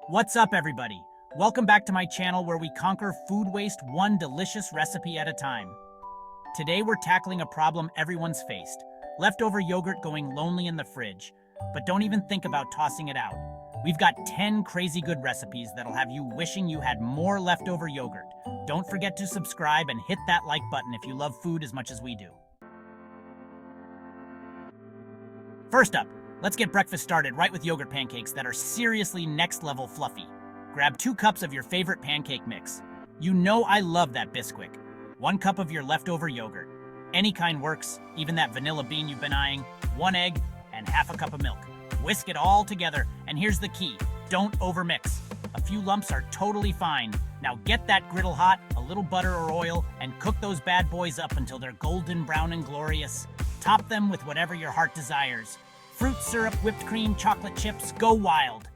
What's up, everybody? Welcome back to my channel where we conquer food waste one delicious recipe at a time. Today we're tackling a problem everyone's faced, leftover yogurt going lonely in the fridge. But don't even think about tossing it out. We've got 10 crazy good recipes that'll have you wishing you had more leftover yogurt. Don't forget to subscribe and hit that like button if you love food as much as we do. First up, let's get breakfast started right with yogurt pancakes that are seriously next level fluffy. Grab 2 cups of your favorite pancake mix. You know I love that Bisquick. 1 cup of your leftover yogurt. Any kind works, even that vanilla bean you've been eyeing. 1 egg, and half a cup of milk. Whisk it all together, and here's the key. Don't overmix. A few lumps are totally fine. Now get that griddle hot, a little butter or oil, and cook those bad boys up until they're golden brown and glorious. Top them with whatever your heart desires. Fruit syrup, whipped cream, chocolate chips, go wild.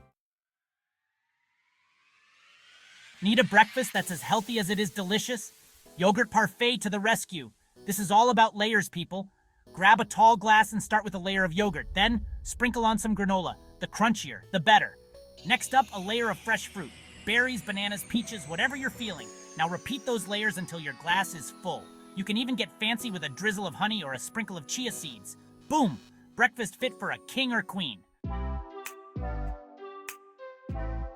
Need a breakfast that's as healthy as it is delicious? Yogurt Parfait to the rescue. This is all about layers, people. Grab a tall glass and start with a layer of yogurt. Then, sprinkle on some granola. The crunchier, the better. Next up, a layer of fresh fruit. Berries, bananas, peaches, whatever you're feeling. Now repeat those layers until your glass is full. You can even get fancy with a drizzle of honey or a sprinkle of chia seeds. Boom! Breakfast fit for a king or queen.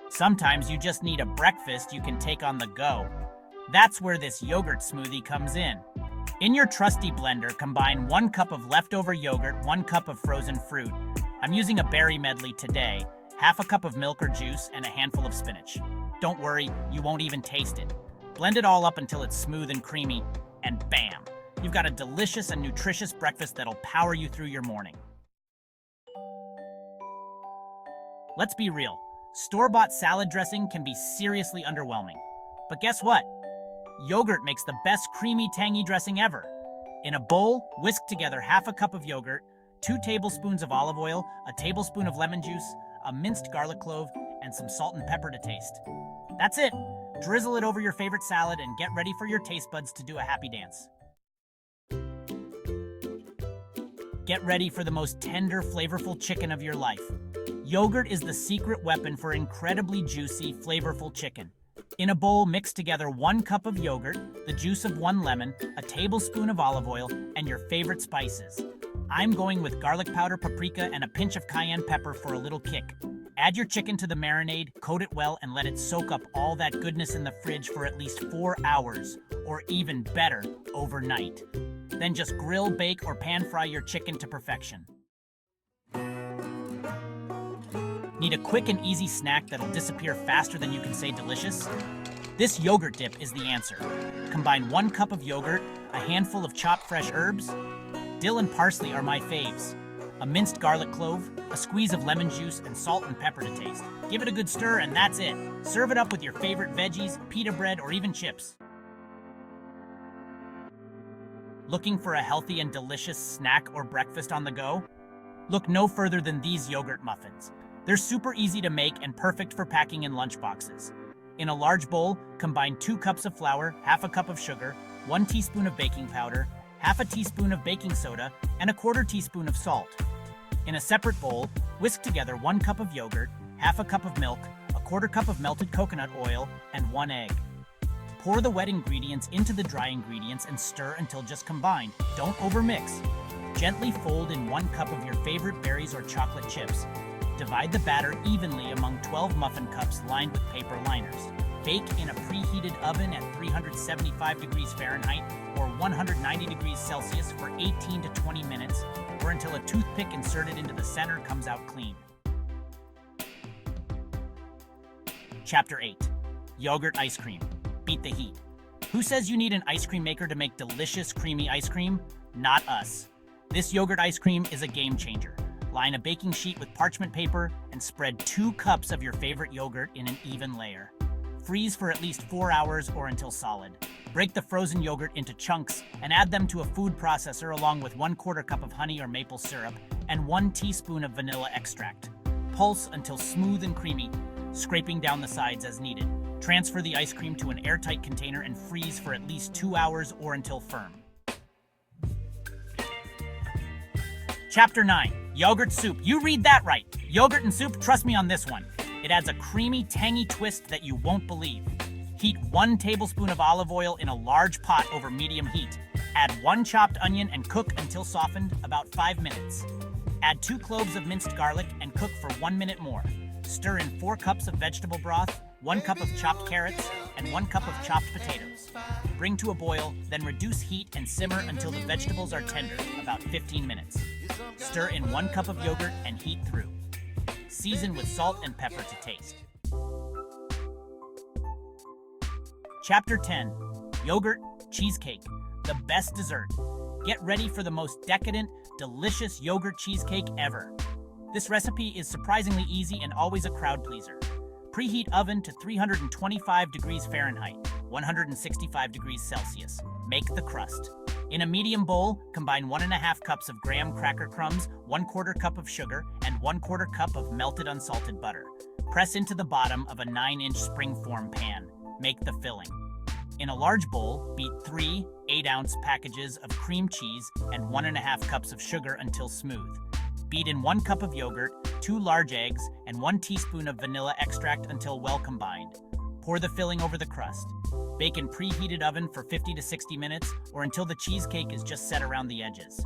Sometimes you just need a breakfast you can take on the go. That's where this yogurt smoothie comes in. In your trusty blender, combine 1 cup of leftover yogurt, 1 cup of frozen fruit. I'm using a berry medley today, half a cup of milk or juice, and a handful of spinach. Don't worry, you won't even taste it. Blend it all up until it's smooth and creamy, and bam! You've got a delicious and nutritious breakfast that'll power you through your morning. Let's be real. Store-bought salad dressing can be seriously underwhelming. But guess what? Yogurt makes the best creamy, tangy dressing ever. In a bowl, whisk together half a cup of yogurt, 2 tablespoons of olive oil, a tablespoon of lemon juice, a minced garlic clove, and some salt and pepper to taste. That's it. Drizzle it over your favorite salad and get ready for your taste buds to do a happy dance. Get ready for the most tender, flavorful chicken of your life. Yogurt is the secret weapon for incredibly juicy, flavorful chicken. In a bowl, mix together 1 cup of yogurt, the juice of 1 lemon, a tablespoon of olive oil, and your favorite spices. I'm going with garlic powder, paprika, and a pinch of cayenne pepper for a little kick. Add your chicken to the marinade, coat it well, and let it soak up all that goodness in the fridge for at least 4 hours, or even better, overnight. Then just grill, bake, or pan fry your chicken to perfection. Need a quick and easy snack that'll disappear faster than you can say delicious? This yogurt dip is the answer. Combine 1 cup of yogurt, a handful of chopped fresh herbs. Dill and parsley are my faves. A minced garlic clove, a squeeze of lemon juice, and salt and pepper to taste. Give it a good stir and that's it. Serve it up with your favorite veggies, pita bread, or even chips. Looking for a healthy and delicious snack or breakfast on the go? Look no further than these yogurt muffins. They're super easy to make and perfect for packing in lunchboxes. In a large bowl, combine 2 cups of flour, half a cup of sugar, 1 teaspoon of baking powder, half a teaspoon of baking soda, and a 1/4 teaspoon of salt. In a separate bowl, whisk together 1 cup of yogurt, half a cup of milk, a 1/4 cup of melted coconut oil, and 1 egg. Pour the wet ingredients into the dry ingredients and stir until just combined. Don't overmix. Gently fold in 1 cup of your favorite berries or chocolate chips. Divide the batter evenly among 12 muffin cups lined with paper liners. Bake in a preheated oven at 375 degrees Fahrenheit or 190 degrees Celsius for 18 to 20 minutes, or until a toothpick inserted into the center comes out clean. Chapter 8. Yogurt Ice Cream. Beat the heat. Who says you need an ice cream maker to make delicious, creamy ice cream? Not us. This yogurt ice cream is a game changer. Line a baking sheet with parchment paper and spread 2 cups of your favorite yogurt in an even layer. Freeze for at least 4 hours or until solid. Break the frozen yogurt into chunks and add them to a food processor along with 1/4 cup of honey or maple syrup and 1 teaspoon of vanilla extract. Pulse until smooth and creamy, scraping down the sides as needed. Transfer the ice cream to an airtight container and freeze for at least 2 hours or until firm. Chapter 9, Yogurt Soup. You read that right. Yogurt and soup, trust me on this one. It adds a creamy, tangy twist that you won't believe. Heat 1 tablespoon of olive oil in a large pot over medium heat. Add 1 chopped onion and cook until softened, about 5 minutes. Add 2 cloves of minced garlic and cook for 1 minute more. Stir in 4 cups of vegetable broth, 1 cup of chopped carrots, and 1 cup of chopped potatoes. Bring to a boil, then reduce heat and simmer until the vegetables are tender, about 15 minutes. Stir in 1 cup of yogurt and heat through. Season with salt and pepper to taste. Chapter 10, Yogurt Cheesecake, the best dessert. Get ready for the most decadent, delicious yogurt cheesecake ever. This recipe is surprisingly easy and always a crowd pleaser. Preheat oven to 325 degrees Fahrenheit, 165 degrees Celsius. Make the crust. In a medium bowl, combine 1.5 cups of graham cracker crumbs, 1/4 cup of sugar, and 1/4 cup of melted unsalted butter. Press into the bottom of a 9-inch spring-form pan. Make the filling. In a large bowl, beat 3 8-ounce packages of cream cheese and 1.5 cups of sugar until smooth. Beat in 1 cup of yogurt, 2 large eggs, and 1 teaspoon of vanilla extract until well combined. Pour the filling over the crust. Bake in preheated oven for 50 to 60 minutes or until the cheesecake is just set around the edges.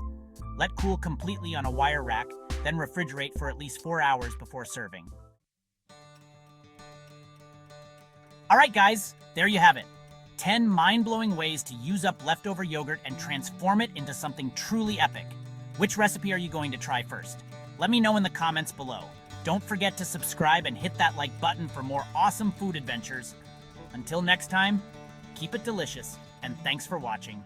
Let cool completely on a wire rack, then refrigerate for at least 4 hours before serving. All right, guys, there you have it. 10 mind-blowing ways to use up leftover yogurt and transform it into something truly epic. Which recipe are you going to try first? Let me know in the comments below. Don't forget to subscribe and hit that like button for more awesome food adventures. Until next time, keep it delicious, and thanks for watching.